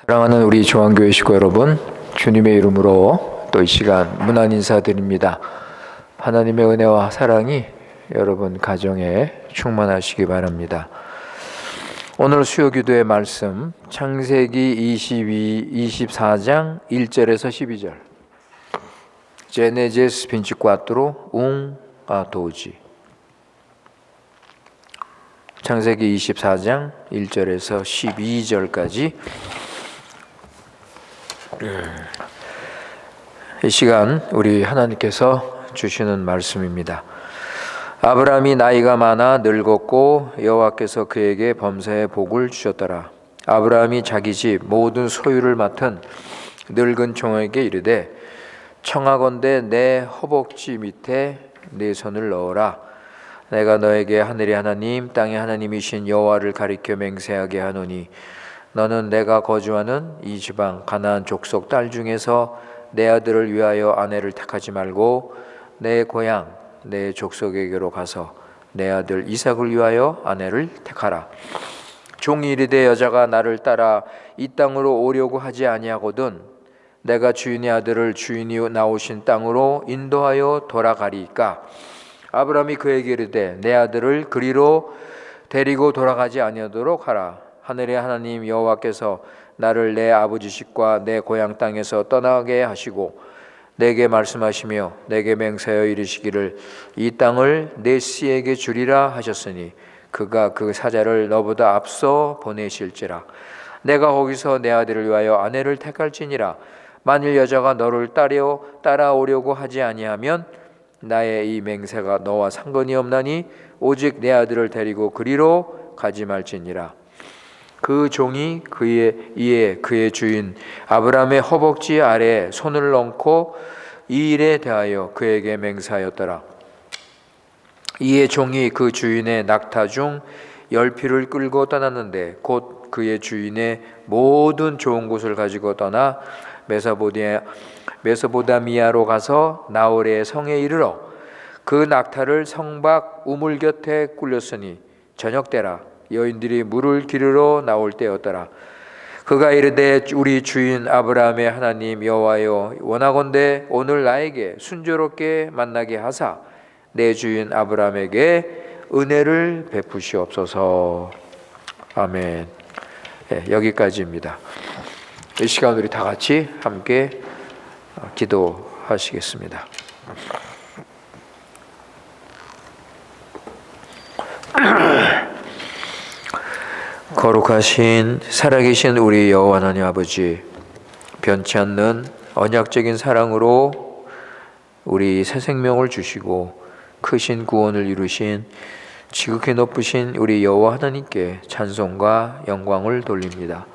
사랑하는 우리 조항교회 식구 여러분, 주님의 이름으로 또 이 시간 문안 인사드립니다. 하나님의 은혜와 사랑이 여러분 가정에 충만하시기 바랍니다. 오늘 수요기도의 말씀 창세기 24장 1절에서 12절. Genesis 24, 1 a 12. 창세기 24장 1절에서 12절까지 이 시간 우리 하나님께서 주시는 말씀입니다. 아브라함이 나이가 많아 늙었고 여호와께서 그에게 범사의 복을 주셨더라. 아브라함이 자기 집 모든 소유를 맡은 늙은 종에게 이르되 청하건대 내 허벅지 밑에 네 손을 넣어라. 내가 너에게 하늘의 하나님 땅의 하나님이신 여호와를 가리켜 맹세하게 하노니 너는 내가 거주하는 이 지방 가나안 족속 딸 중에서 내 아들을 위하여 아내를 택하지 말고 내 고향 내 족속에게로 가서 내 아들 이삭을 위하여 아내를 택하라. 종이 이르되 여자가 나를 따라 이 땅으로 오려고 하지 아니하거든 내가 주인의 아들을 주인이 나오신 땅으로 인도하여 돌아가리이까. 아브라함이 그에게 이르되 내 아들을 그리로 데리고 돌아가지 아니하도록 하라. 하늘의 하나님 여호와께서 나를 내 아버지 집과 내 고향 땅에서 떠나게 하시고 내게 말씀하시며 내게 맹세하여 이르시기를 이 땅을 내 씨에게 주리라 하셨으니 그가 그 사자를 너보다 앞서 보내실지라. 내가 거기서 내 아들을 위하여 아내를 택할지니라. 만일 여자가 너를 따라오려고 하지 아니하면 나의 이 맹세가 너와 상관이 없나니 오직 내 아들을 데리고 그리로 가지 말지니라. 그 종이 그의 주인 아브라함의 허벅지 아래에 손을 얹고 이 일에 대하여 그에게 맹세하였더라. 이에 종이 그 주인의 낙타 중 10피를 끌고 떠났는데 곧 그의 주인의 모든 좋은 곳을 가지고 떠나 메소보다미아로 가서 나홀의 성에 이르러 그 낙타를 성 밖 우물 곁에 굴렸으니 저녁 때라. 여인들이 물을 기르러 나올 때였더라. 그가 이르되 우리 주인 아브라함의 하나님 여호와여, 원하건대 오늘 나에게 순조롭게 만나게 하사 내 주인 아브라함에게 은혜를 베푸시옵소서. 아멘. 네, 여기까지입니다. 이 시간 우리 다 같이 함께 기도하시겠습니다. 거룩하신 살아계신 우리 여호와 하나님 아버지, 변치 않는 언약적인 사랑으로 우리 새 생명을 주시고 크신 구원을 이루신 지극히 높으신 우리 여호와 하나님께 찬송과 영광을 돌립니다.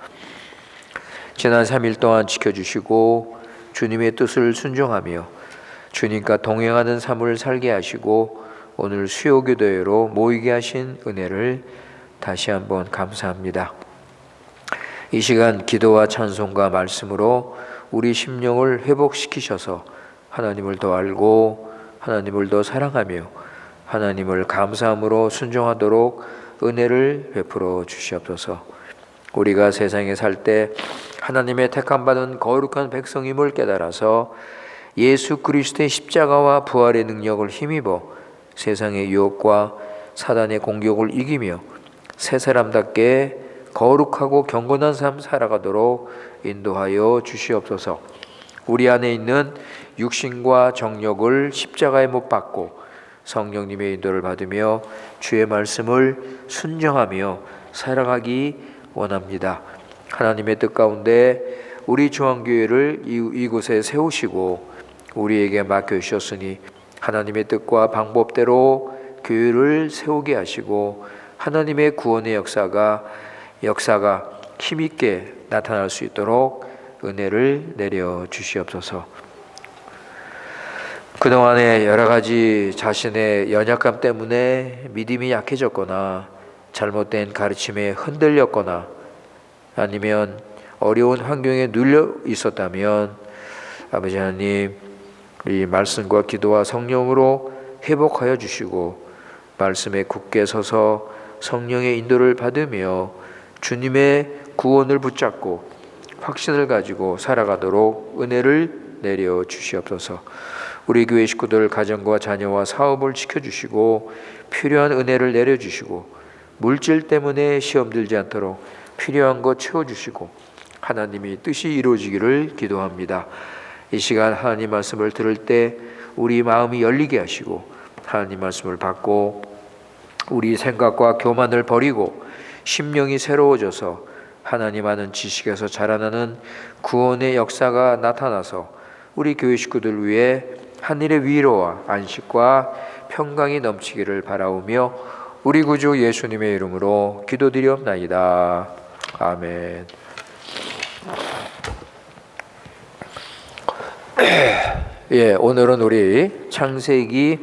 지난 3일 동안 지켜주시고 주님의 뜻을 순종하며 주님과 동행하는 삶을 살게 하시고 오늘 수요기도회로 모이게 하신 은혜를 다시 한번 감사합니다. 이 시간 기도와 찬송과 말씀으로 우리 심령을 회복시키셔서 하나님을 더 알고 하나님을 더 사랑하며 하나님을 감사함으로 순종하도록 은혜를 베풀어 주시옵소서. 우리가 세상에 살 때 하나님의 택함받은 거룩한 백성임을 깨달아서 예수 그리스도의 십자가와 부활의 능력을 힘입어 세상의 유혹과 사단의 공격을 이기며 새 사람답게 거룩하고 경건한 삶 살아가도록 인도하여 주시옵소서. 우리 안에 있는 육신과 정욕을 십자가에 못 박고 성령님의 인도를 받으며 주의 말씀을 순종하며 살아가기 원합니다. 하나님의 뜻 가운데 우리 중앙교회를 이곳에 세우시고 우리에게 맡겨주셨으니 하나님의 뜻과 방법대로 교회를 세우게 하시고 하나님의 구원의 역사가 힘있게 나타날 수 있도록 은혜를 내려 주시옵소서. 그동안에 여러 가지 자신의 연약함 때문에 믿음이 약해졌거나 잘못된 가르침에 흔들렸거나 아니면 어려운 환경에 눌려 있었다면 아버지 하나님, 이 말씀과 기도와 성령으로 회복하여 주시고 말씀에 굳게 서서 성령의 인도를 받으며 주님의 구원을 붙잡고 확신을 가지고 살아가도록 은혜를 내려 주시옵소서. 우리 교회 식구들 가정과 자녀와 사업을 지켜주시고 필요한 은혜를 내려주시고 물질 때문에 시험 들지 않도록 필요한 것 채워주시고 하나님이 뜻이 이루어지기를 기도합니다. 이 시간 하나님 말씀을 들을 때 우리 마음이 열리게 하시고 하나님 말씀을 받고 우리 생각과 교만을 버리고 심령이 새로워져서 하나님 아는 지식에서 자라나는 구원의 역사가 나타나서 우리 교회 식구들 위해 하늘의 위로와 안식과 평강이 넘치기를 바라오며 우리 구주 예수님의 이름으로 기도드리옵나이다. 아멘. 예, 오늘은 우리 창세기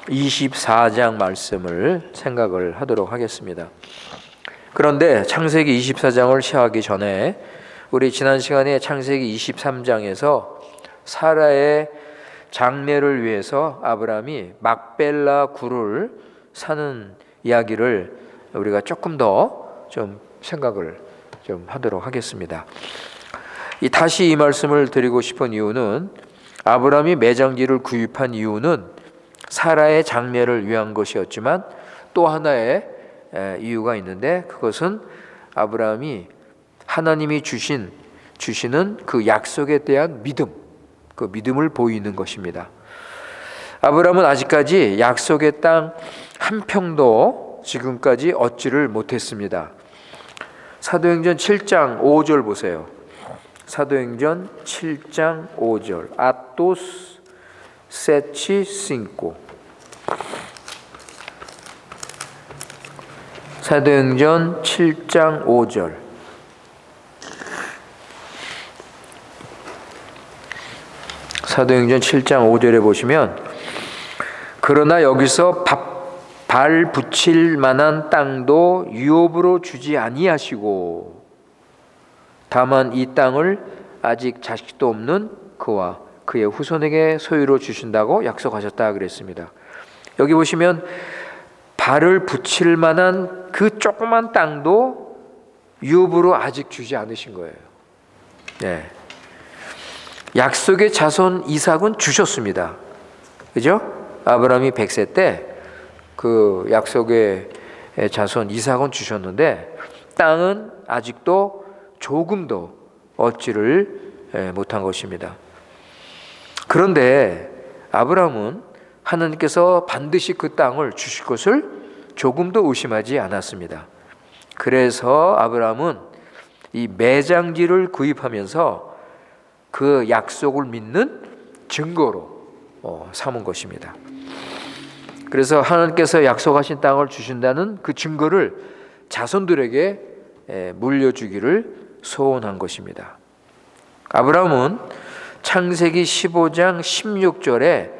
24장 말씀을 생각을 하도록 하겠습니다. 그런데 창세기 24장을 시작하기 전에 우리 지난 시간에 창세기 23장에서 사라의 장례를 위해서 아브라함이 막벨라 굴을 사는 이야기를 우리가 조금 더 좀 생각을 좀 하도록 하겠습니다. 다시 이 말씀을 드리고 싶은 이유는 아브라함이 매장지를 구입한 이유는 사라의 장례를 위한 것이었지만 또 하나의 이유가 있는데 그것은 아브라함이 하나님이 주시는 그 약속에 대한 믿음, 그 믿음을 보이는 것입니다. 아브라함은 아직까지 약속의 땅 한 평도 지금까지 얻지를 못했습니다. 사도행전 7장 5절 보세요. 사도행전 7장 5절. 아토스 세치 싱코. 사도행전 7장 5절. 사도행전 7장 5절에 보시면, 그러나 여기서 발 붙일 만한 땅도 유업으로 주지 아니하시고 다만 이 땅을 아직 자식도 없는 그와 그의 후손에게 소유로 주신다고 약속하셨다 그랬습니다. 여기 보시면 발을 붙일 만한 그 조그만 땅도 유업으로 아직 주지 않으신 거예요. 네. 약속의 자손 이삭은 주셨습니다. 그죠? 아브라함이 100세 때 그 약속의 자손 이삭은 주셨는데 땅은 아직도 조금도 얻지를 못한 것입니다. 그런데 아브라함은 하나님께서 반드시 그 땅을 주실 것을 조금도 의심하지 않았습니다. 그래서 아브라함은 이 매장지를 구입하면서 그 약속을 믿는 증거로 삼은 것입니다. 그래서 하나님께서 약속하신 땅을 주신다는 그 증거를 자손들에게 물려주기를 소원한 것입니다. 아브라함은 창세기 15장 16절에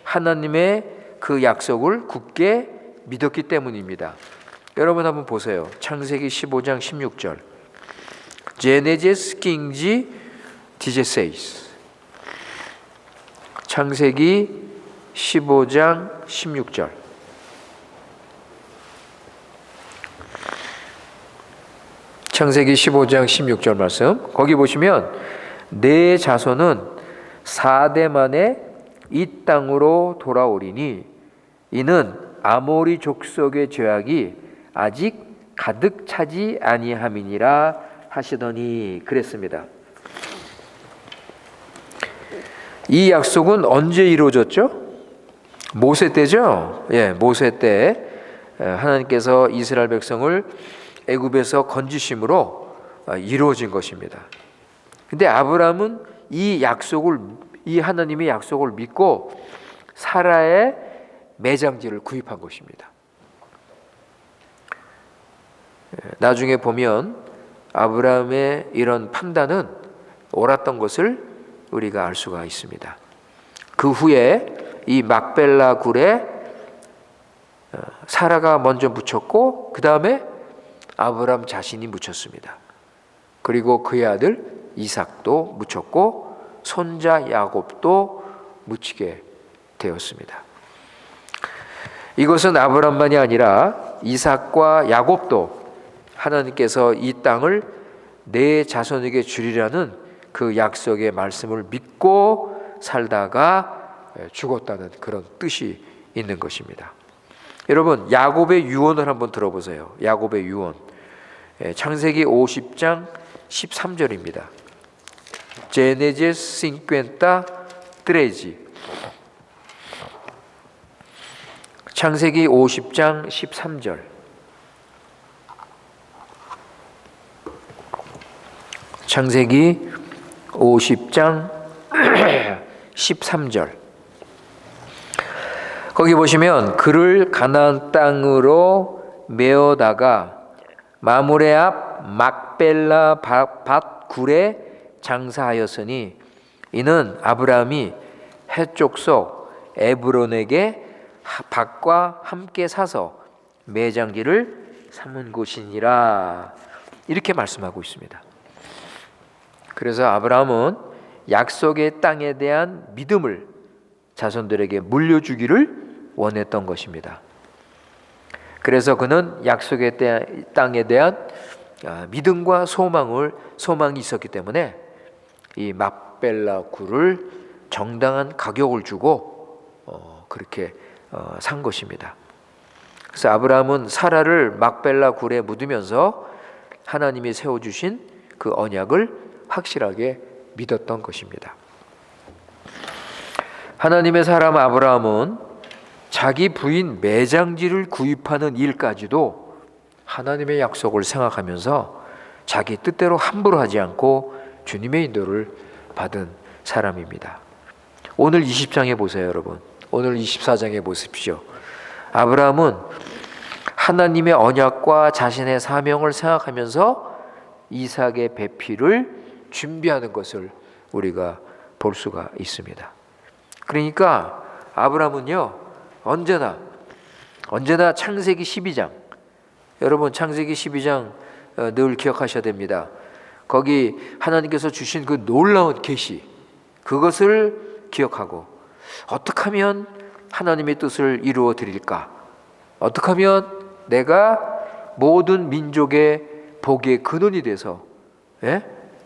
하나님의 그 약속을 굳게 믿었기 때문입니다. 여러분 한번 보세요. 창세기 15장 16절. Genesis King James. 창세기 15장 16절. 창세기 15장 16절 말씀. 거기 보시면 내 자손은 4대 만에 이 땅으로 돌아오리니 이는 아모리 족속의 죄악이 아직 가득 차지 아니함이니라 하시더니 그랬습니다. 이 약속은 언제 이루어졌죠? 모세 때죠. 예, 모세 때 하나님께서 이스라엘 백성을 애굽에서 건지심으로 이루어진 것입니다. 근데 아브라함은 이 하나님의 약속을 믿고 사라의 매장지를 구입한 것입니다. 나중에 보면 아브라함의 이런 판단은 옳았던 것을 우리가 알 수가 있습니다. 그 후에 이 막벨라 굴에 사라가 먼저 묻혔고 그 다음에 아브라함 자신이 묻혔습니다. 그리고 그의 아들 이삭도 묻혔고 손자 야곱도 묻히게 되었습니다. 이것은 아브라함만이 아니라 이삭과 야곱도 하나님께서 이 땅을 내 자손에게 주리라는 그 약속의 말씀을 믿고 살다가 죽었다는 그런 뜻이 있는 것입니다. 여러분, 야곱의 유언을 한번 들어보세요. 야곱의 유언. 창세기 50장 13절입니다. Genesis 53. 창세기 50장 13절. 창세기 50장 13절. 거기 보시면 그를 가나안 땅으로 메어다가 마므레 앞 막벨라 밭 굴에 장사하였으니 이는 아브라함이 해쪽 속 에브론에게 밭과 함께 사서 매장지를 삼은 곳이니라. 이렇게 말씀하고 있습니다. 그래서 아브라함은 약속의 땅에 대한 믿음을 자손들에게 물려주기를 원했던 것입니다. 그래서 그는 약속의 땅에 대한 믿음과 소망이 있었기 때문에 이 막벨라 굴을 정당한 가격을 주고 그렇게 산 것입니다. 그래서 아브라함은 사라를 막벨라 굴에 묻으면서 하나님이 세워주신 그 언약을 확실하게 믿었던 것입니다. 하나님의 사람 아브라함은 자기 부인 매장지를 구입하는 일까지도 하나님의 약속을 생각하면서 자기 뜻대로 함부로 하지 않고 주님의 인도를 받은 사람입니다. 오늘 20장에 보세요, 여러분. 오늘 24장에 보십시오. 아브라함은 하나님의 언약과 자신의 사명을 생각하면서 이삭의 배필을 준비하는 것을 우리가 볼 수가 있습니다. 그러니까 아브라함은요, 언제나 창세기 12장, 여러분 창세기 12장 늘 기억하셔야 됩니다. 거기 하나님께서 주신 그 놀라운 계시, 그것을 기억하고 어떻게 하면 하나님의 뜻을 이루어 드릴까? 어떻게 하면 내가 모든 민족의 복의 근원이 돼서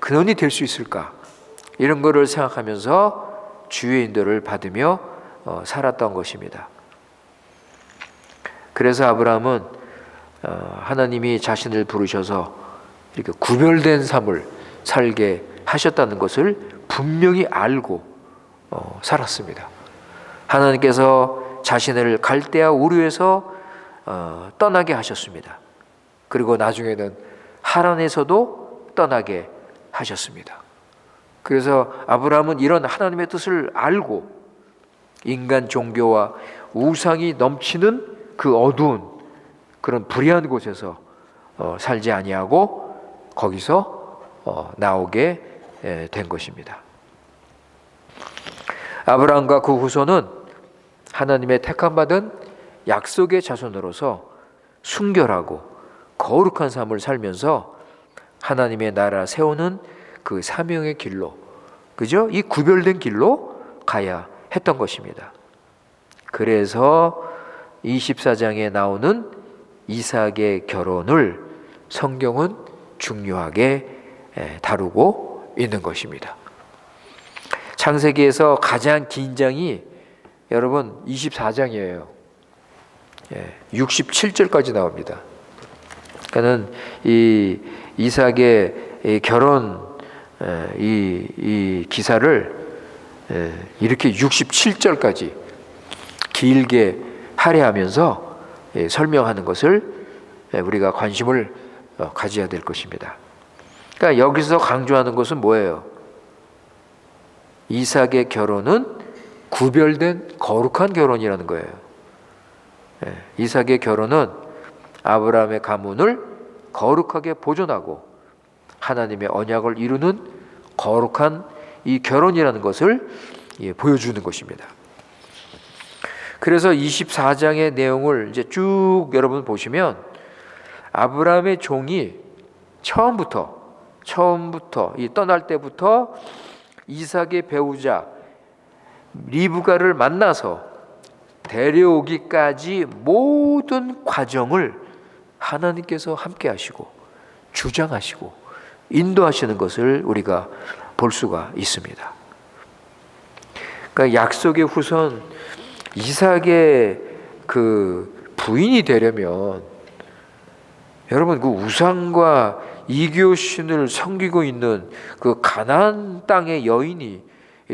근원이 될 수 있을까? 이런 거를 생각하면서 주의 인도를 받으며 살았던 것입니다. 그래서 아브라함은 하나님이 자신을 부르셔서 이렇게 구별된 삶을 살게 하셨다는 것을 분명히 알고 살았습니다. 하나님께서 자신을 갈대아 우르에서 떠나게 하셨습니다. 그리고 나중에는 하란에서도 떠나게 하셨습니다. 그래서 아브라함은 이런 하나님의 뜻을 알고 인간 종교와 우상이 넘치는 그 어두운 그런 불의한 곳에서 살지 아니하고 거기서 나오게 된 것입니다. 아브라함과 그 후손은 하나님의 택함받은 약속의 자손으로서 순결하고 거룩한 삶을 살면서 하나님의 나라 세우는 그 사명의 길로, 그죠? 이 구별된 길로 가야 했던 것입니다. 그래서 24장에 나오는 이삭의 결혼을 성경은 중요하게 다루고 있는 것입니다. 창세기에서 가장 긴 장이 여러분 24장이에요. 67절까지 나옵니다. 그러니까는 이 이삭의 결혼 이 기사를 이렇게 67절까지 길게 할애하면서 설명하는 것을 우리가 관심을 가져야 될 것입니다. 그러니까 여기서 강조하는 것은 뭐예요? 이삭의 결혼은 구별된 거룩한 결혼이라는 거예요. 이삭의 결혼은 아브라함의 가문을 거룩하게 보존하고 하나님의 언약을 이루는 거룩한 이 결혼이라는 것을 보여주는 것입니다. 그래서 24장의 내용을 이제 쭉 여러분 보시면 아브라함의 종이 처음부터 이 떠날 때부터 이삭의 배우자 리브가를 만나서 데려오기까지 모든 과정을 하나님께서 함께 하시고 주장하시고 인도하시는 것을 우리가 볼 수가 있습니다. 그러니까 약속의 후손 이삭의 그 부인이 되려면 여러분 그 우상과 이교신을 섬기고 있는 그 가나안 땅의 여인이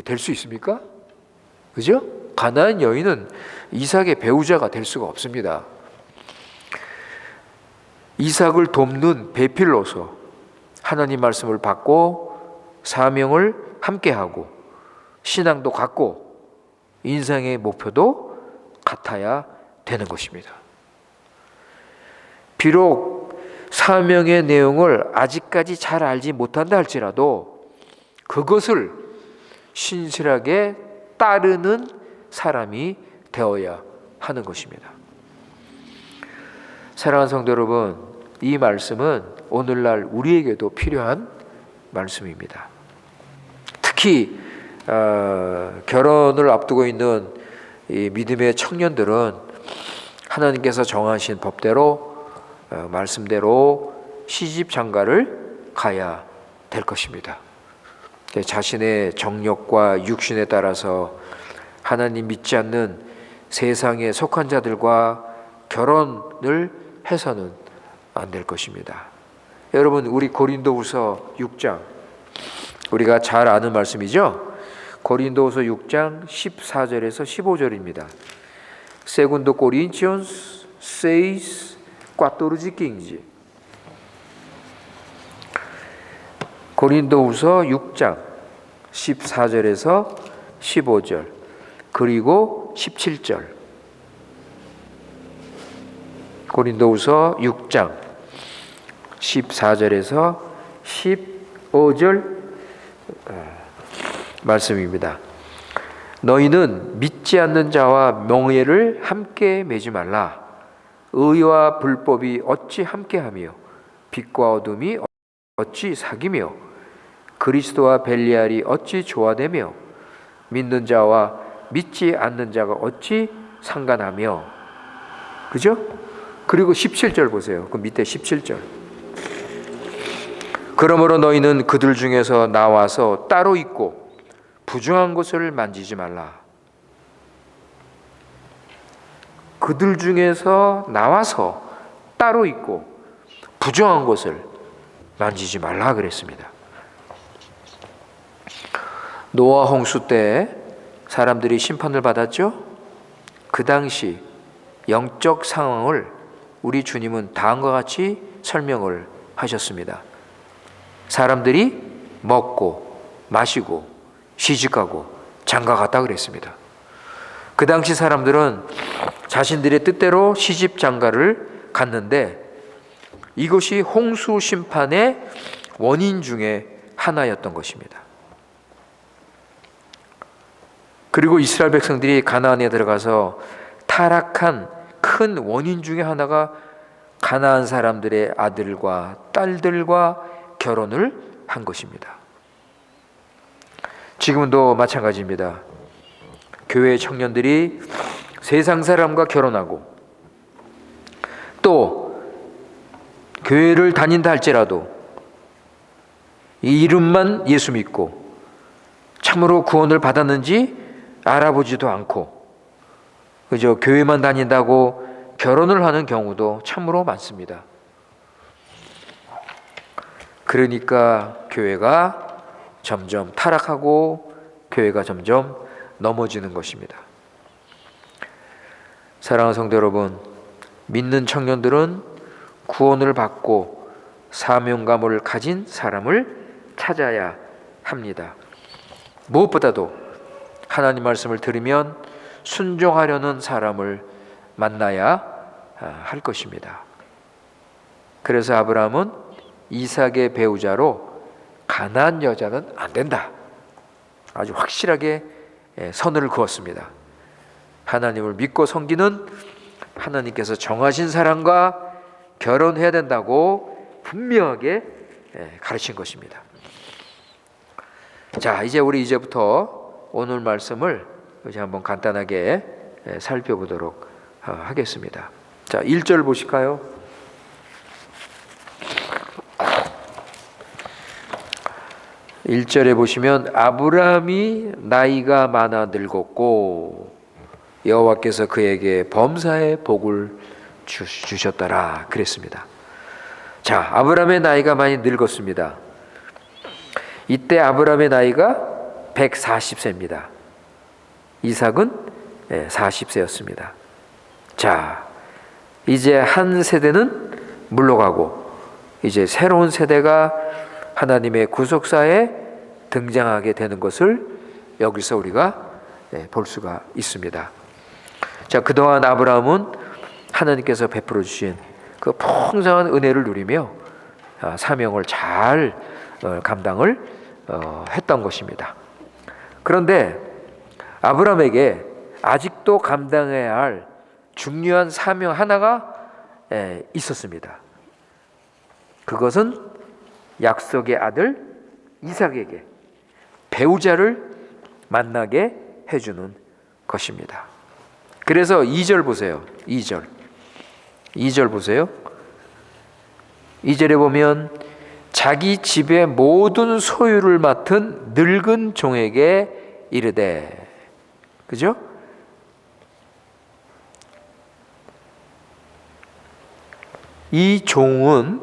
될 수 있습니까? 그죠? 가나안 여인은 이삭의 배우자가 될 수가 없습니다. 이삭을 돕는 배필로서 하나님 말씀을 받고 사명을 함께하고 신앙도 같고 인생의 목표도 같아야 되는 것입니다. 비록 사명의 내용을 아직까지 잘 알지 못한다 할지라도 그것을 신실하게 따르는 사람이 되어야 하는 것입니다. 사랑하는 성도 여러분, 이 말씀은 오늘날 우리에게도 필요한 말씀입니다. 특히 결혼을 앞두고 있는 이 믿음의 청년들은 하나님께서 정하신 법대로 말씀대로 시집 장가를 가야 될 것입니다. 자신의 정욕과 육신에 따라서 하나님 믿지 않는 세상에 속한 자들과 결혼을 해서는 안 될 것입니다. 여러분 우리 고린도후서 6장 우리가 잘 아는 말씀이죠. 고린도후서 6장 14절에서 15절입니다. Segundo Coríntios 6, 14, 15. 고린도후서 6장 14절에서 15절 그리고 17절. 고린도후서 6장 14절에서 15절 말씀입니다. 너희는 믿지 않는 자와 명예를 함께 매지 말라. 의와 불법이 어찌 함께하며 빛과 어둠이 어찌 사귀며 그리스도와 벨리알이 어찌 조화되며 믿는 자와 믿지 않는 자가 어찌 상관하며. 그죠? 그리고 17절 보세요. 그 밑에 17절. 그러므로 너희는 그들 중에서 나와서 따로 있고 부정한 것을 만지지 말라. 그들 중에서 나와서 따로 있고 부정한 것을 만지지 말라 그랬습니다. 노아 홍수 때 사람들이 심판을 받았죠? 그 당시 영적 상황을 우리 주님은 다음과 같이 설명을 하셨습니다. 사람들이 먹고 마시고 시집가고 장가갔다 그랬습니다. 그 당시 사람들은 자신들의 뜻대로 시집 장가를 갔는데 이것이 홍수 심판의 원인 중에 하나였던 것입니다. 그리고 이스라엘 백성들이 가나안에 들어가서 타락한 큰 원인 중에 하나가 가나안 사람들의 아들과 딸들과 결혼을 한 것입니다. 지금도 마찬가지입니다. 교회 청년들이 세상 사람과 결혼하고 또 교회를 다닌다 할지라도 이 이름만 예수 믿고 참으로 구원을 받았는지 알아보지도 않고 그저 교회만 다닌다고 결혼을 하는 경우도 참으로 많습니다. 그러니까 교회가 점점 타락하고 교회가 점점 넘어지는 것입니다. 사랑하는 성도 여러분, 믿는 청년들은 구원을 받고 사명감을 가진 사람을 찾아야 합니다. 무엇보다도 하나님 말씀을 들으면 순종하려는 사람을 만나야 할 것입니다. 그래서 아브라함은 이삭의 배우자로 가나안 여자는 안 된다. 아주 확실하게 선을 그었습니다. 하나님을 믿고 섬기는 하나님께서 정하신 사람과 결혼해야 된다고 분명하게 가르친 것입니다. 자, 이제 우리 이제부터 오늘 말씀을 이제 한번 간단하게 살펴보도록 하겠습니다. 자, 1절 보실까요? 1절에 보시면 아브라함이 나이가 많아 늙었고 여호와께서 그에게 범사의 복을 주셨더라 그랬습니다. 자, 아브라함의 나이가 많이 늙었습니다. 이때 아브라함의 나이가 140세입니다. 이삭은 40세였습니다. 자, 이제 한 세대는 물러가고 이제 새로운 세대가 하나님의 구속사에 등장하게 되는 것을 여기서 우리가 볼 수가 있습니다. 자, 그동안 아브라함은 하나님께서 베풀어 주신 그 풍성한 은혜를 누리며 사명을 잘 감당을 했던 것입니다. 그런데 아브라함에게 아직도 감당해야 할 중요한 사명 하나가 있었습니다. 그것은 약속의 아들 이삭에게 배우자를 만나게 해주는 것입니다. 그래서 2절 보세요. 2절 보세요. 2절에 보면 자기 집의 모든 소유를 맡은 늙은 종에게 이르되, 그죠? 이 종은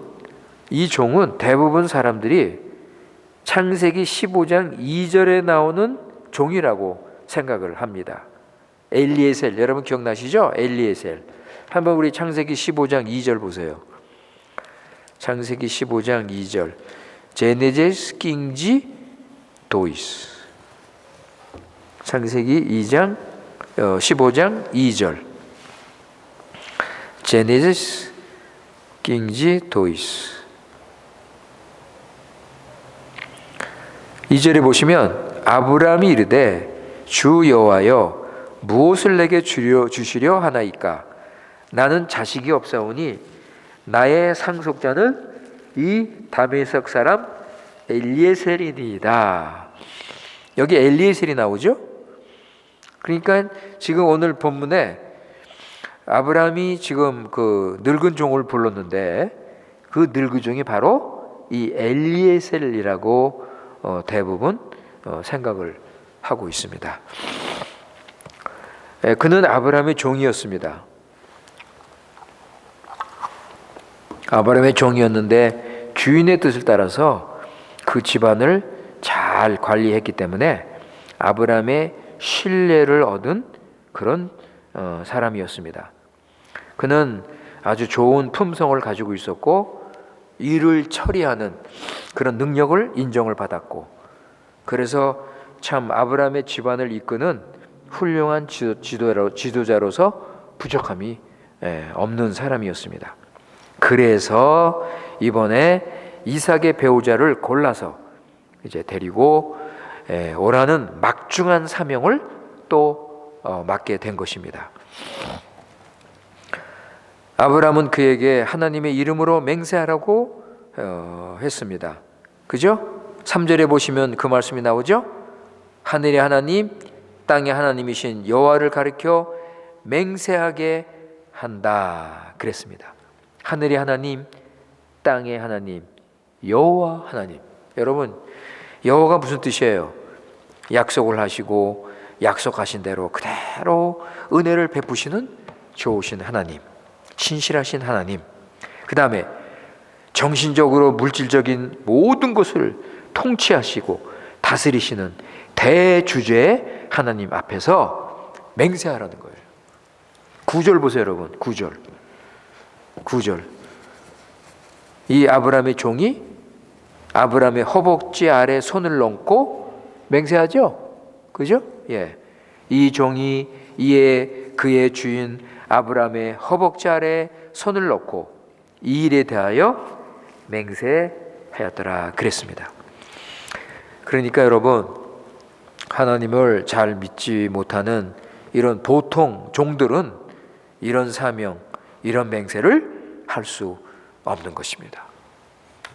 대부분 사람들이 창세기 15장 2절에 나오는 종이라고 생각을 합니다. 엘리에셀, 여러분 기억나시죠? 엘리에셀. 한번 우리 창세기 15장 2절 보세요. 창세기 15장 2절. 제네제스 킹지 도이스. 창세기 15장 2절. 제네제스 킹지 도이스. 2절에 보시면 아브라함이 이르되 주 여호와여 무엇을 내게 주시려 하나이까? 나는 자식이 없사오니 나의 상속자는 이 다메섹 사람 엘리에셀이니이다. 여기 엘리에셀이 나오죠? 그러니까 지금 오늘 본문에 아브라함이 지금 그 늙은 종을 불렀는데 그 늙은 종이 바로 이 엘리에셀이라고 대부분 생각을 하고 있습니다. 그는 아브라함의 종이었습니다. 아브라함의 종이었는데 주인의 뜻을 따라서 그 집안을 잘 관리했기 때문에 아브라함의 신뢰를 얻은 그런 사람이었습니다. 그는 아주 좋은 품성을 가지고 있었고 일을 처리하는 그런 능력을 인정을 받았고, 그래서 참 아브라함의 집안을 이끄는 훌륭한 지도자로서 부족함이 없는 사람이었습니다. 그래서 이번에 이삭의 배우자를 골라서 이제 데리고 오라는 막중한 사명을 또 맡게 된 것입니다. 아브라함은 그에게 하나님의 이름으로 맹세하라고 했습니다. 그죠? 3절에 보시면 그 말씀이 나오죠? 하늘의 하나님, 땅의 하나님이신 여호와를 가리켜 맹세하게 한다 그랬습니다. 하늘의 하나님, 땅의 하나님, 여호와 하나님. 여러분, 여호와가 무슨 뜻이에요? 약속을 하시고 약속하신 대로 그대로 은혜를 베푸시는 좋으신 하나님, 신실하신 하나님. 그 다음에 정신적으로 물질적인 모든 것을 통치하시고 다스리시는 대주제의 하나님 앞에서 맹세하라는 거예요. 9절 보세요, 여러분. 9절. 이 아브라함의 종이 아브라함의 허벅지 아래 손을 얹고 맹세하죠? 그죠? 예. 이 종이 그의 주인 아브라함의 허벅지 아래 손을 넣고 이 일에 대하여 맹세하였더라 그랬습니다. 그러니까 여러분, 하나님을 잘 믿지 못하는 이런 보통 종들은 이런 사명, 이런 맹세를 할 수 없는 것입니다.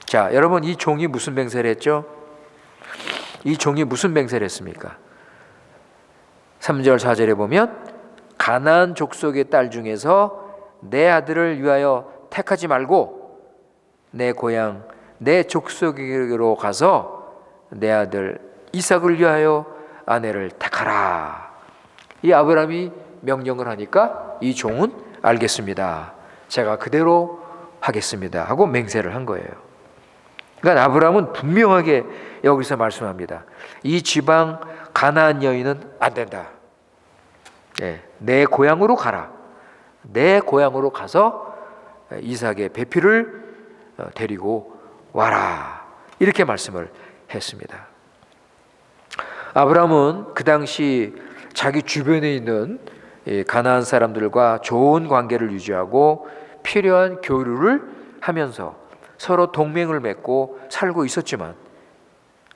자, 여러분, 이 종이 무슨 맹세를 했죠? 이 종이 무슨 맹세를 했습니까? 3절 4절에 보면 가나안 족속의 딸 중에서 내 아들을 위하여 택하지 말고 내 고향 내 족속으로 가서 내 아들 이삭을 위하여 아내를 택하라. 이 아브라함이 명령을 하니까 이 종은 알겠습니다, 제가 그대로 하겠습니다 하고 맹세를 한 거예요. 그러니까 아브라함은 분명하게 여기서 말씀합니다. 이 지방 가나안 여인은 안 된다. 내 고향으로 가라. 내 고향으로 가서 이삭의 배필을 데리고 와라. 이렇게 말씀을 했습니다. 아브라함은 그 당시 자기 주변에 있는 가나안 사람들과 좋은 관계를 유지하고 필요한 교류를 하면서 서로 동맹을 맺고 살고 있었지만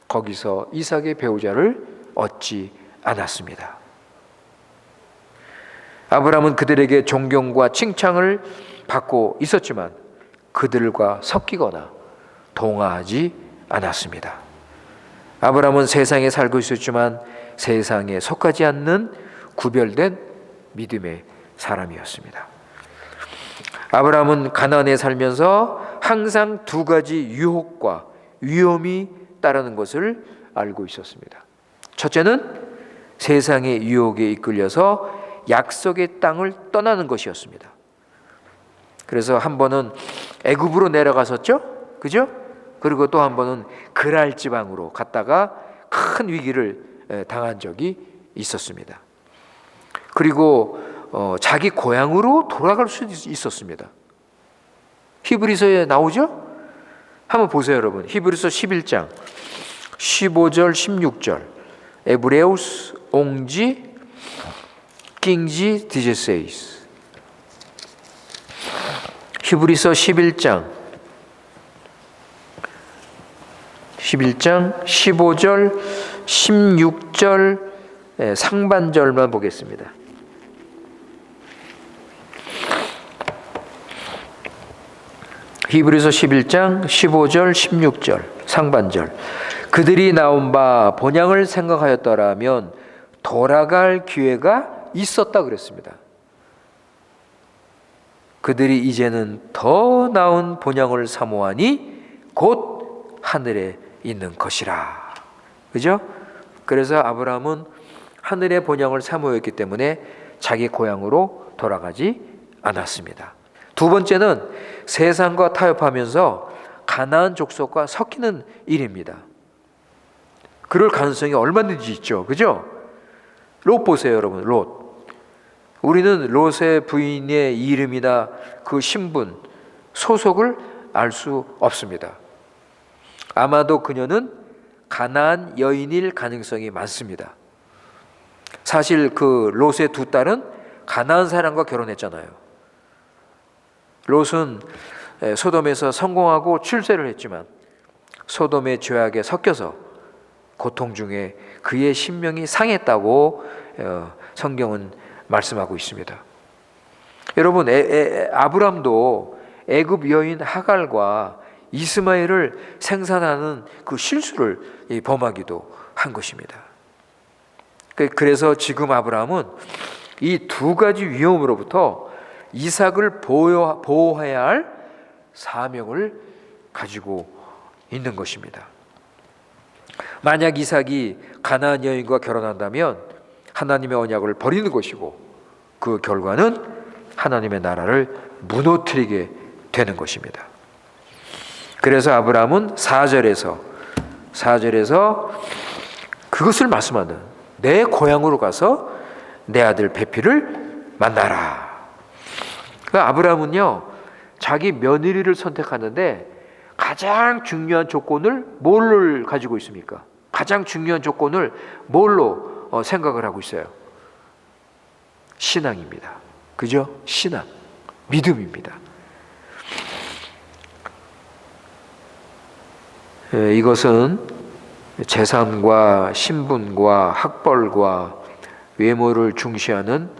거기서 이삭의 배우자를 얻지 않았습니다. 아브라함은 그들에게 존경과 칭찬을 받고 있었지만 그들과 섞이거나 동화하지 않았습니다. 아브라함은 세상에 살고 있었지만 세상에 속하지 않는 구별된 믿음의 사람이었습니다. 아브라함은 가나안에 살면서 항상 두 가지 유혹과 위험이 따르는 것을 알고 있었습니다. 첫째는 세상의 유혹에 이끌려서 약속의 땅을 떠나는 것이었습니다. 그래서 한 번은 애굽으로 내려갔었죠, 그죠? 그리고 또 한 번은 그랄 지방으로 갔다가 큰 위기를 당한 적이 있었습니다. 그리고 자기 고향으로 돌아갈 수도 있었습니다. 히브리서에 나오죠? 한번 보세요, 여러분. 히브리서 11장 15절 16절. 에브레우스 옹지 낑지 디제세이스. 히브리서 11장 15절 16절 상반절만 보겠습니다. 히브리서 11장 15절 16절 상반절. 그들이 나온 바 본향을 생각하였더라면 돌아갈 기회가 있었다 그랬습니다. 그들이 이제는 더 나은 본향을 사모하니 곧 하늘에 있는 것이라. 그죠? 그래서 아브라함은 하늘의 본향을 사모했기 때문에 자기 고향으로 돌아가지 않았습니다. 두 번째는 세상과 타협하면서 가나안 족속과 섞이는 일입니다. 그럴 가능성이 얼마든지 있죠. 그죠? 롯 보세요, 여러분. 롯. 우리는 롯의 부인의 이름이나 그 신분, 소속을 알 수 없습니다. 아마도 그녀는 가나안 여인일 가능성이 많습니다. 사실 그 롯의 두 딸은 가나안 사람과 결혼했잖아요. 롯은 소돔에서 성공하고 출세를 했지만 소돔의 죄악에 섞여서 고통 중에 그의 심령이 상했다고 성경은 말씀하고 있습니다. 여러분, 아브람도 애굽 여인 하갈과 이스마엘을 생산하는 그 실수를 범하기도 한 것입니다. 그래서 지금 아브라함은 이 두 가지 위험으로부터 이삭을 보호해야 할 사명을 가지고 있는 것입니다. 만약 이삭이 가나안 여인과 결혼한다면 하나님의 언약을 버리는 것이고 그 결과는 하나님의 나라를 무너뜨리게 되는 것입니다. 그래서 아브라함은 4절에서 그것을 말씀하는 내 고향으로 가서 내 아들 베피를 만나라. 그러니까 아브라함은요 자기 며느리를 선택하는데 가장 중요한 조건을 뭘 가지고 있습니까? 가장 중요한 조건을 뭘로 생각을 하고 있어요? 신앙입니다. 그죠? 신앙, 믿음입니다. 이것은 재산과 신분과 학벌과 외모를 중시하는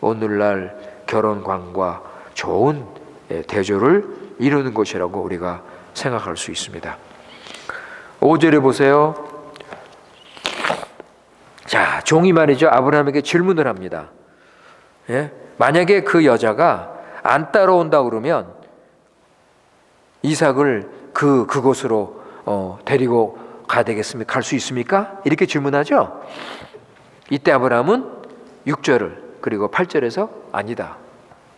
오늘날 결혼관과 좋은 대조를 이루는 것이라고 우리가 생각할 수 있습니다. 5절에 보세요. 자, 종이 말이죠. 아브라함에게 질문을 합니다. 만약에 그 여자가 안 따라온다 그러면 이삭을 그곳으로 데리고 가야 되겠습니까? 갈 수 있습니까? 이렇게 질문하죠. 이때 아브라함은 6절을 그리고 8절에서 아니다.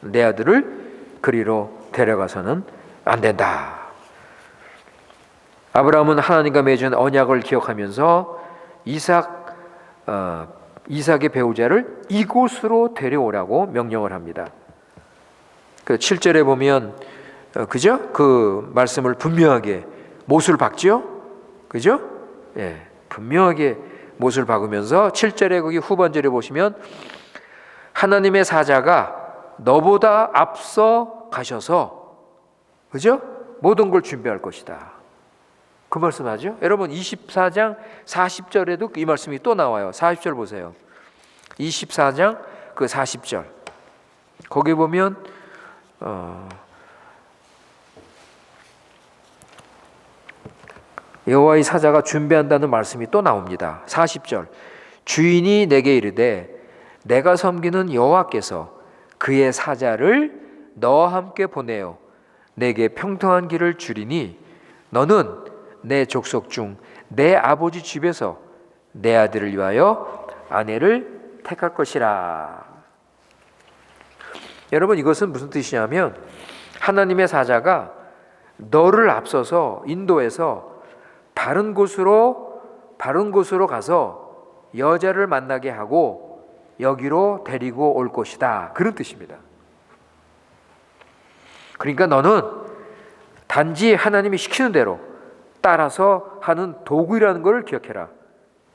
내 아들을 그리로 데려가서는 안 된다. 아브라함은 하나님과 맺은 언약을 기억하면서 이삭의 배우자를 이곳으로 데려오라고 명령을 합니다. 그 7절에 보면 그죠? 그 말씀을 분명하게 못을 박지요? 그죠? 예, 분명하게 못을 박으면서 7절에 거기 후반절에 보시면 하나님의 사자가 너보다 앞서 가셔서 그죠? 모든 걸 준비할 것이다. 그 말씀하죠? 여러분 24장 40절에도 이 말씀이 또 나와요. 40절 보세요. 24장 그 40절 거기 보면 여호와의 사자가 준비한다는 말씀이 또 나옵니다. 40절 주인이 내게 이르되 내가 섬기는 여호와께서 그의 사자를 너와 함께 보내어 내게 평통한 길을 주리니 너는 내 족속 중 내 아버지 집에서 내 아들을 위하여 아내를 택할 것이라. 여러분 이것은 무슨 뜻이냐면 하나님의 사자가 너를 앞서서 인도해서 바른 곳으로 가서 여자를 만나게 하고 여기로 데리고 올 것이다. 그런 뜻입니다. 그러니까 너는 단지 하나님이 시키는 대로 따라서 하는 도구라는 걸 기억해라.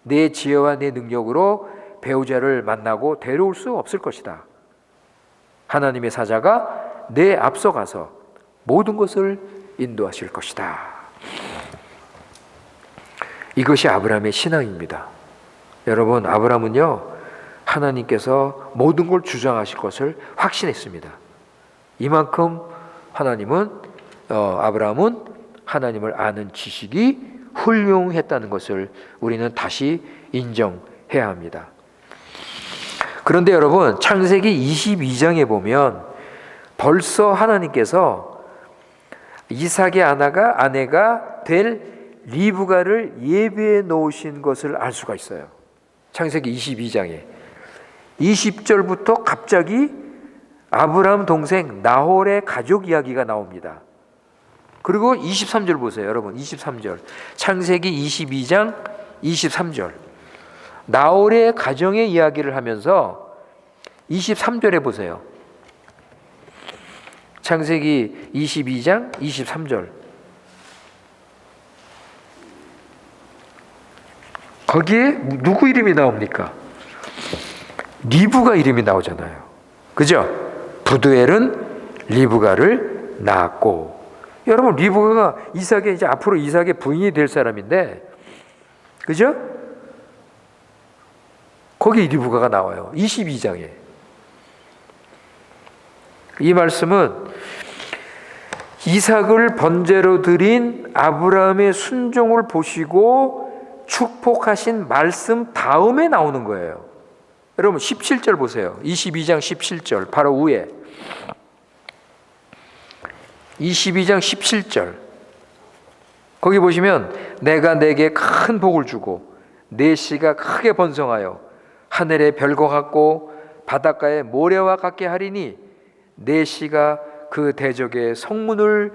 내 지혜와 내 능력으로 배우자를 만나고 데려올 수 없을 것이다. 하나님의 사자가 내 앞서가서 모든 것을 인도하실 것이다. 이것이 아브라함의 신앙입니다. 여러분, 아브라함은요, 하나님께서 모든 걸 주장하실 것을 확신했습니다. 이만큼 아브라함은 하나님을 아는 지식이 훌륭했다는 것을 우리는 다시 인정해야 합니다. 그런데 여러분, 창세기 22장에 보면 벌써 하나님께서 이삭의 아내가 될 리브가를 예비해 놓으신 것을 알 수가 있어요. 창세기 22장에 20절부터 갑자기 아브라함 동생 나홀의 가족 이야기가 나옵니다. 그리고 23절 보세요, 여러분. 23절. 창세기 22장 23절. 나홀의 가정의 이야기를 하면서 23절에 보세요. 창세기 22장 23절. 거기에 누구 이름이 나옵니까? 리브가 이름이 나오잖아요. 그죠? 부두엘은 리브가를 낳았고, 여러분, 리브가가 이삭의 앞으로 이삭의 부인이 될 사람인데, 그죠? 거기 리브가가 나와요. 22장에. 이 말씀은 이삭을 번제로 드린 아브라함의 순종을 보시고 축복하신 말씀 다음에 나오는 거예요. 여러분, 17절 보세요. 22장 17절 바로 위에 22장 17절 거기 보시면 내가 내게 큰 복을 주고 내 씨가 크게 번성하여 하늘의 별과 같고 바닷가의 모래와 같게 하리니 내 씨가 그 대적의 성문을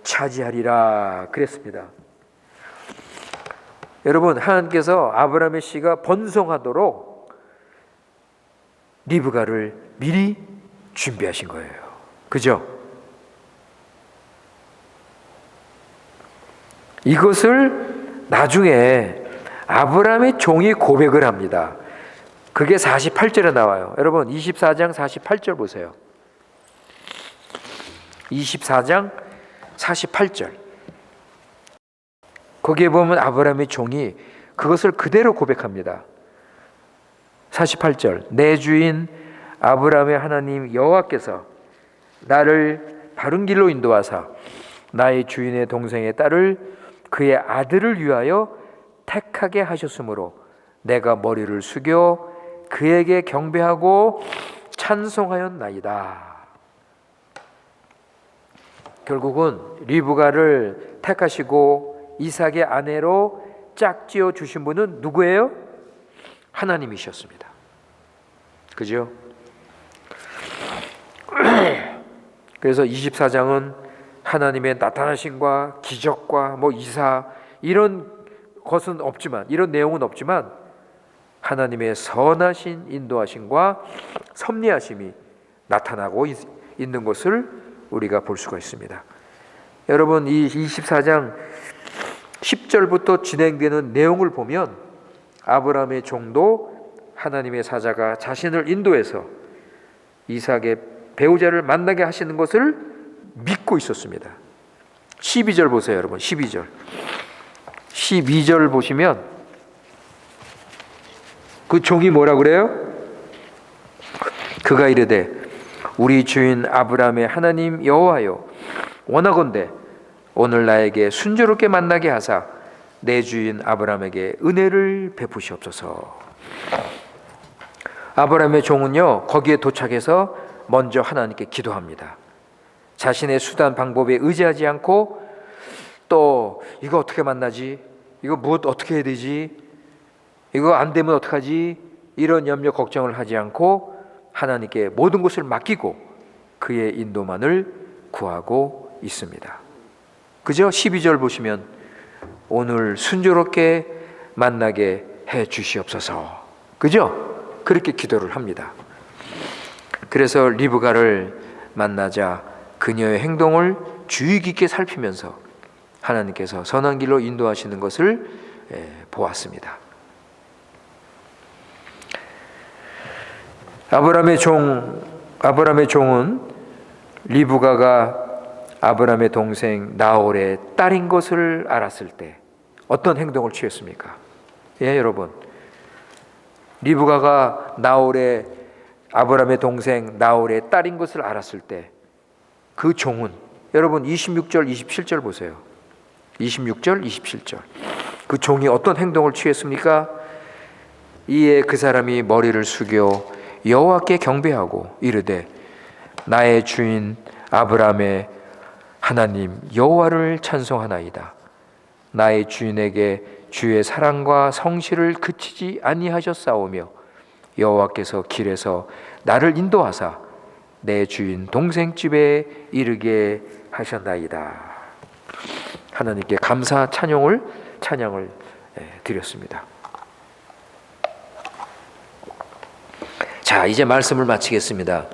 차지하리라 그랬습니다. 여러분, 하나님께서 아브라함의 씨가 번성하도록 리브가를 미리 준비하신 거예요. 그죠? 이것을 나중에 아브라함의 종이 고백을 합니다. 그게 48절에 나와요. 여러분, 24장 48절 보세요. 24장 48절. 거기에 보면 아브라함의 종이 그것을 그대로 고백합니다. 48절. 내 주인 아브라함의 하나님 여호와께서 나를 바른 길로 인도하사 나의 주인의 동생의 딸을 그의 아들을 위하여 택하게 하셨으므로 내가 머리를 숙여 그에게 경배하고 찬송하였나이다. 결국은 리브가를 택하시고 이삭의 아내로 짝지어 주신 분은 누구예요? 하나님이셨습니다. 그죠? 그래서 24장은 하나님의 나타나심과 기적과 이사 이런 것은 없지만, 이런 내용은 없지만 하나님의 선하신 인도하심과 섭리하심이 나타나고 있는 것을 우리가 볼 수가 있습니다. 여러분, 이 24장 10절부터 진행되는 내용을 보면 아브라함의 종도 하나님의 사자가 자신을 인도해서 이삭의 배우자를 만나게 하시는 것을 믿고 있었습니다. 12절 보세요, 여러분. 12절 보시면 그 종이 뭐라 그래요? 그가 이르되 우리 주인 아브라함의 하나님 여호와여, 원하건대 오늘 나에게 순조롭게 만나게 하사 내 주인 아브라함에게 은혜를 베푸시옵소서. 아브라함의 종은요, 거기에 도착해서 먼저 하나님께 기도합니다. 자신의 수단 방법에 의지하지 않고 또 이거 어떻게 만나지? 이거 무엇 어떻게 해야 되지? 이거 안 되면 어떡하지? 이런 염려 걱정을 하지 않고 하나님께 모든 것을 맡기고 그의 인도만을 구하고 있습니다. 그죠? 12절 보시면 오늘 순조롭게 만나게 해 주시옵소서. 그죠? 그렇게 기도를 합니다. 그래서 리브가를 만나자 그녀의 행동을 주의 깊게 살피면서 하나님께서 선한 길로 인도하시는 것을 보았습니다. 아브라함의 종은 리브가가 아브라함의 동생 나홀의 딸인 것을 알았을 때 어떤 행동을 취했습니까? 예, 여러분. 리브가가 아브라함의 동생 나홀의 딸인 것을 알았을 때 그 종은, 여러분 26절 27절 보세요. 26절 27절. 그 종이 어떤 행동을 취했습니까? 이에 그 사람이 머리를 숙여 여호와께 경배하고 이르되 나의 주인 아브라함의 하나님 여호와를 찬송하나이다. 나의 주인에게 주의 사랑과 성실을 그치지 아니하셨사오며 여호와께서 길에서 나를 인도하사 내 주인 동생 집에 이르게 하셨나이다. 하나님께 감사 찬양을 드렸습니다. 자, 이제 말씀을 마치겠습니다.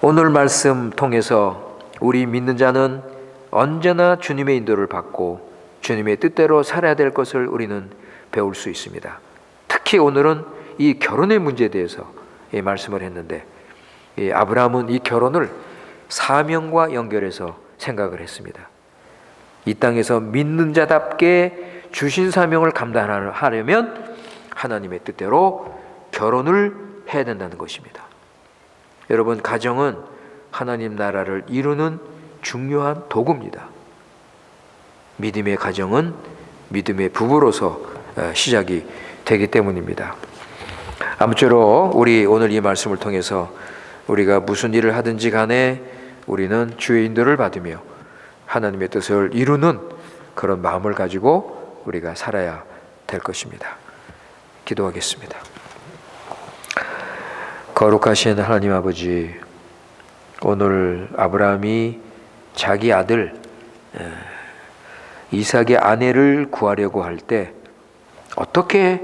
오늘 말씀 통해서 우리 믿는 자는 언제나 주님의 인도를 받고 주님의 뜻대로 살아야 될 것을 우리는 배울 수 있습니다. 특히 오늘은 이 결혼의 문제에 대해서 말씀을 했는데, 아브라함은 이 결혼을 사명과 연결해서 생각을 했습니다. 이 땅에서 믿는 자답게 주신 사명을 감당하려면 하나님의 뜻대로 결혼을 해야 된다는 것입니다. 여러분, 가정은 하나님 나라를 이루는 중요한 도구입니다. 믿음의 가정은 믿음의 부부로서 시작이 되기 때문입니다. 아무쪼록 우리 오늘 이 말씀을 통해서 우리가 무슨 일을 하든지 간에 우리는 주의 인도를 받으며 하나님의 뜻을 이루는 그런 마음을 가지고 우리가 살아야 될 것입니다. 기도하겠습니다. 거룩하신 하나님 아버지, 오늘 아브라함이 자기 아들 이삭의 아내를 구하려고 할 때 어떻게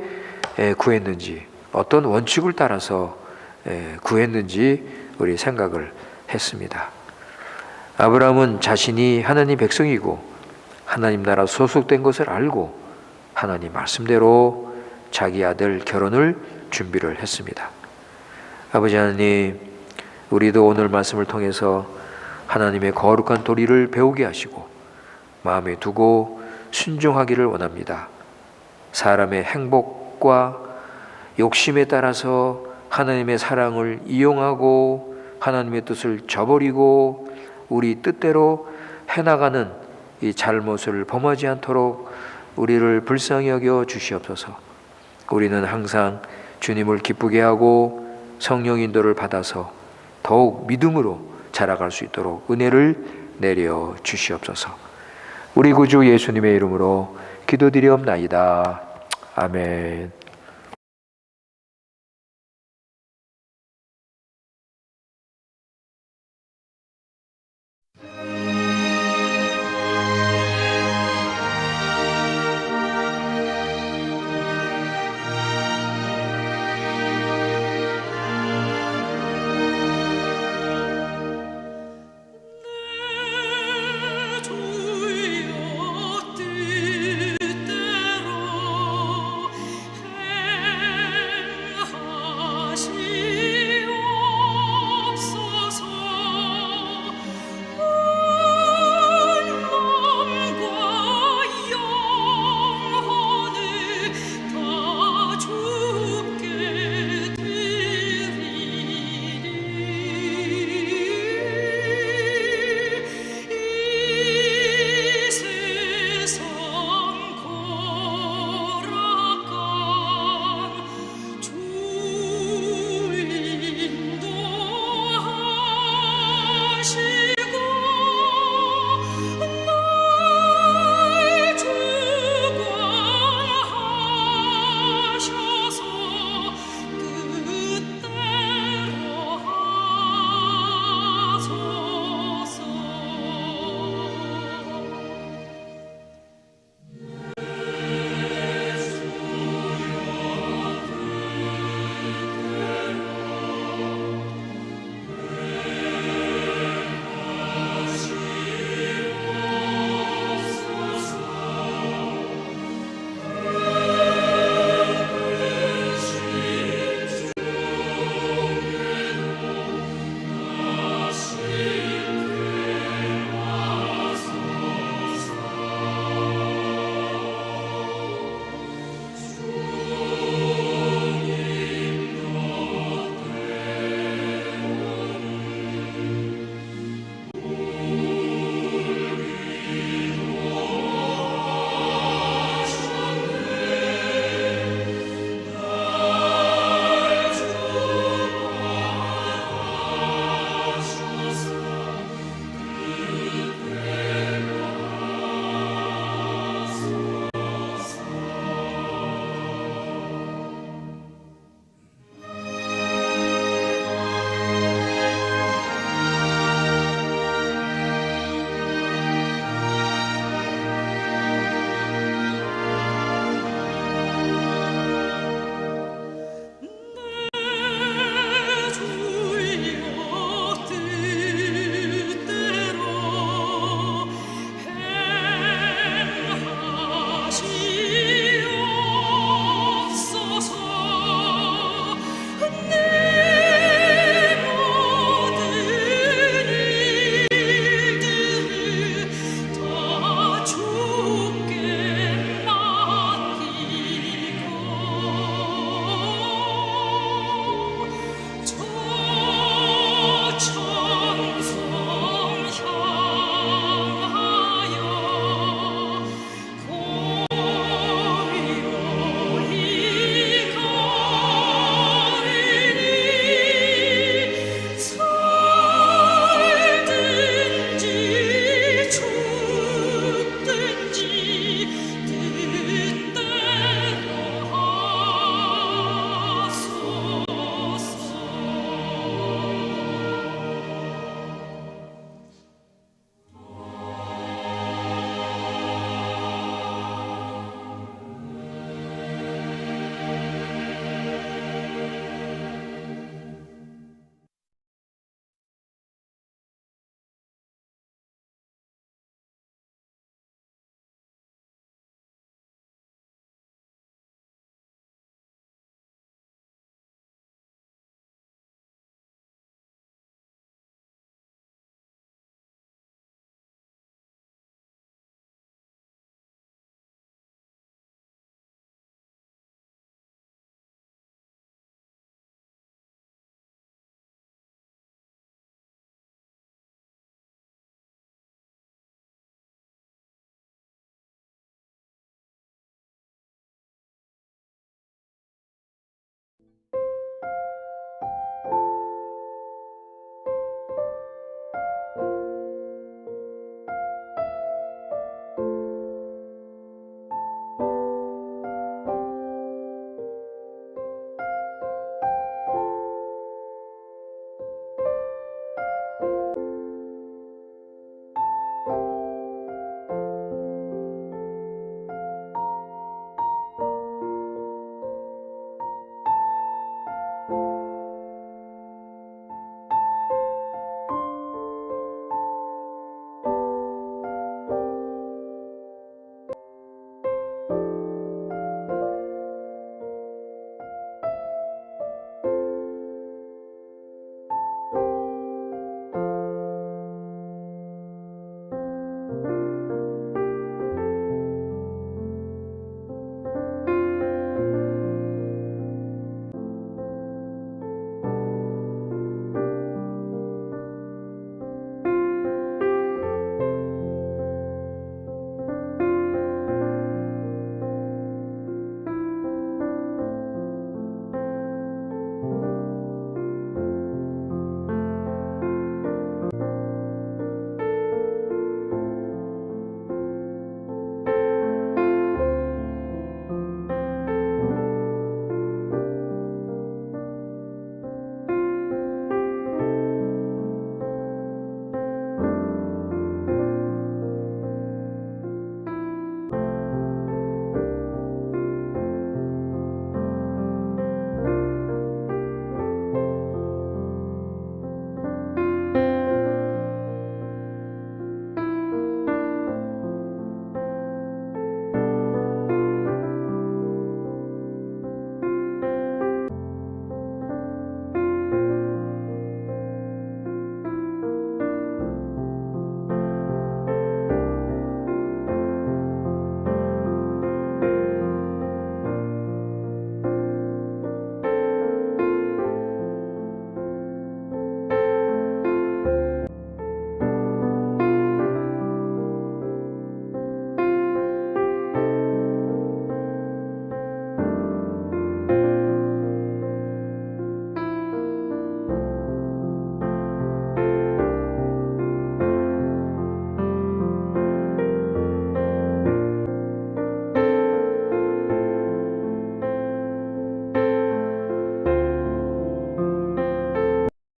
구했는지, 어떤 원칙을 따라서 구했는지 우리 생각을 했습니다. 아브라함은 자신이 하나님 백성이고 하나님 나라 소속된 것을 알고 하나님 말씀대로 자기 아들 결혼을 준비를 했습니다. 아버지 하나님, 우리도 오늘 말씀을 통해서 하나님의 거룩한 도리를 배우게 하시고 마음에 두고 순종하기를 원합니다. 사람의 행복과 욕심에 따라서 하나님의 사랑을 이용하고 하나님의 뜻을 저버리고 우리 뜻대로 해나가는 이 잘못을 범하지 않도록 우리를 불쌍히 여겨 주시옵소서. 우리는 항상 주님을 기쁘게 하고 성령 인도를 받아서 더욱 믿음으로 자라갈 수 있도록 은혜를 내려 주시옵소서. 우리 구주 예수님의 이름으로 기도드리옵나이다. 아멘.